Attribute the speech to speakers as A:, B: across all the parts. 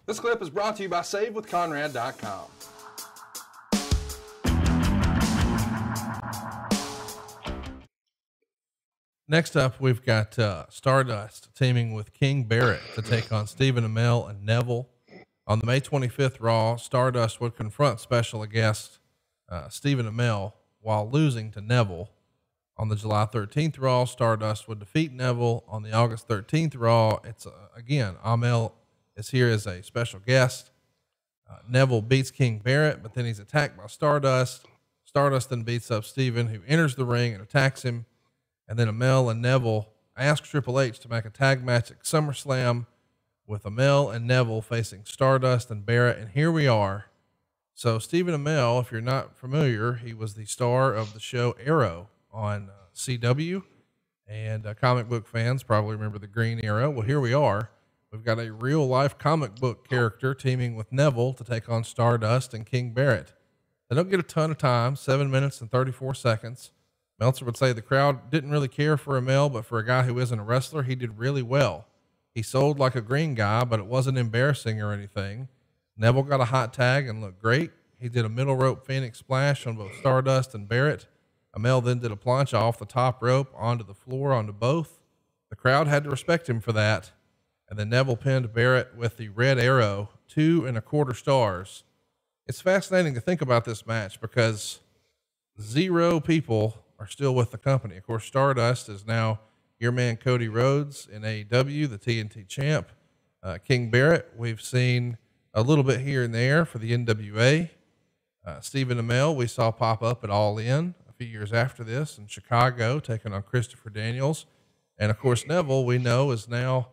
A: This clip is brought to you by SaveWithConrad.com.
B: Next up, we've got Stardust teaming with King Barret to take on Stephen Amell and Neville. On the May 25th Raw, Stardust would confront special guest Stephen Amell while losing to Neville. On the July 13th Raw, Stardust would defeat Neville. On the August 13th Raw, it's again, Amell is here as a special guest. Neville beats King Barret, but then he's attacked by Stardust. Stardust then beats up Stephen, who enters the ring and attacks him. And then Amell and Neville ask Triple H to make a tag match at SummerSlam with Amell and Neville facing Stardust and Barret. And here we are. So Stephen Amell, if you're not familiar, he was the star of the show Arrow on CW, and comic book fans probably remember the Green Arrow. Well, here we are. We've got a real life comic book character teaming with Neville to take on Stardust and King Barret. They don't get a ton of time, 7 minutes and 34 seconds. Meltzer would say the crowd didn't really care for Amell, but for a guy who isn't a wrestler, he did really well. He sold like a green guy, but it wasn't embarrassing or anything. Neville got a hot tag and looked great. He did a middle rope Phoenix splash on both Stardust and Barret. Amell then did a plancha off the top rope onto the floor onto both. The crowd had to respect him for that. And then Neville pinned Barret with the red arrow, 2 1/4 stars. It's fascinating to think about this match because 0 people are still with the company. Of course, Stardust is now your man Cody Rhodes in AEW, the TNT champ. King Barret, we've seen a little bit here and there for the NWA. Stephen Amell, we saw pop up at All In a few years after this in Chicago, taking on Christopher Daniels. And of course, Neville, we know, is now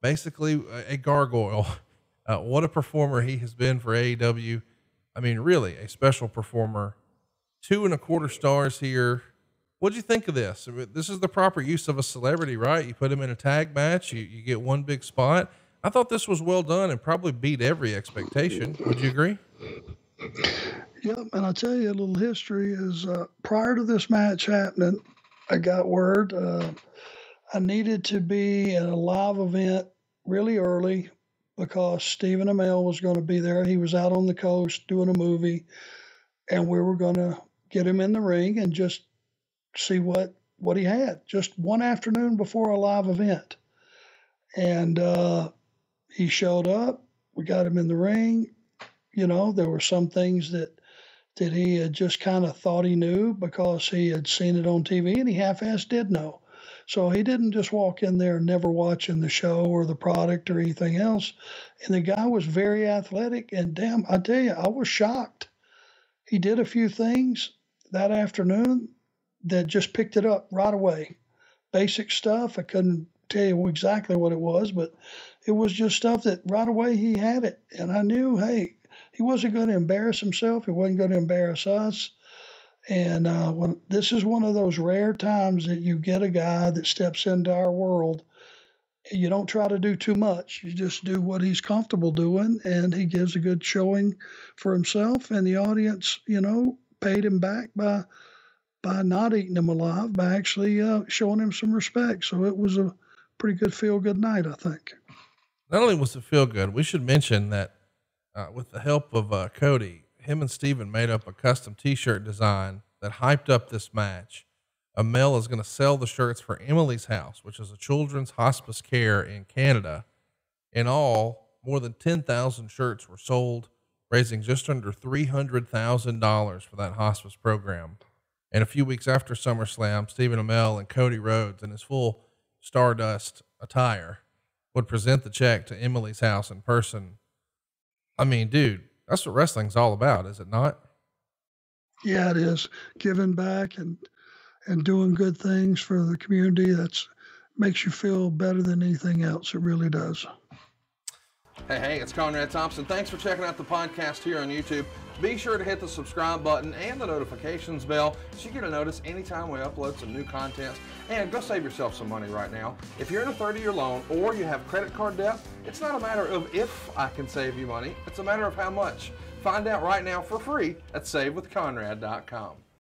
B: basically a gargoyle. What a performer he has been for AEW. I mean, really a special performer. 2 1/4 stars here. What'd you think of this? I mean, this is the proper use of a celebrity, right? You put him in a tag match, you get one big spot. I thought this was well done and probably beat every expectation. Would you agree?
C: Yep. And I'll tell you a little history is, prior to this match happening, I got word, I needed to be at a live event really early because Stephen Amell was going to be there. He was out on the coast doing a movie, and we were going to get him in the ring and just see what he had, just one afternoon before a live event. And he showed up. We got him in the ring. You know, there were some things that he had just kind of thought he knew because he had seen it on TV, and he half-assed did know. So he didn't just walk in there never watching the show or the product or anything else. And the guy was very athletic, and damn, I tell you, I was shocked. He did a few things that afternoon that just picked it up right away. Basic stuff. I couldn't tell you exactly what it was, but it was just stuff that right away he had it. And I knew, hey, he wasn't going to embarrass himself. He wasn't going to embarrass us. And when this is one of those rare times that you get a guy that steps into our world, you don't try to do too much. You just do what he's comfortable doing, and he gives a good showing for himself. And the audience, you know, paid him back by not eating him alive, by actually showing him some respect. So it was a pretty good feel-good night, I think.
B: Not only was it feel good, we should mention that with the help of Cody, him and Steven made up a custom t-shirt design that hyped up this match. Amell is going to sell the shirts for Emily's House, which is a children's hospice care in Canada. In all, more than 10,000 shirts were sold, raising just under $300,000 for that hospice program. And a few weeks after SummerSlam, Stephen Amell and Cody Rhodes in his full Stardust attire would present the check to Emily's House in person. I mean, dude, that's what wrestling's all about, is it not?
C: Yeah, it is. Giving back and doing good things for the community. That's makes you feel better than anything else. It really does.
A: Hey, it's Conrad Thompson. Thanks for checking out the podcast here on YouTube. Be sure to hit the subscribe button and the notifications bell so you get a notice anytime we upload some new content. And go save yourself some money right now. If you're in a 30-year loan or you have credit card debt, it's not a matter of if I can save you money. It's a matter of how much. Find out right now for free at SaveWithConrad.com.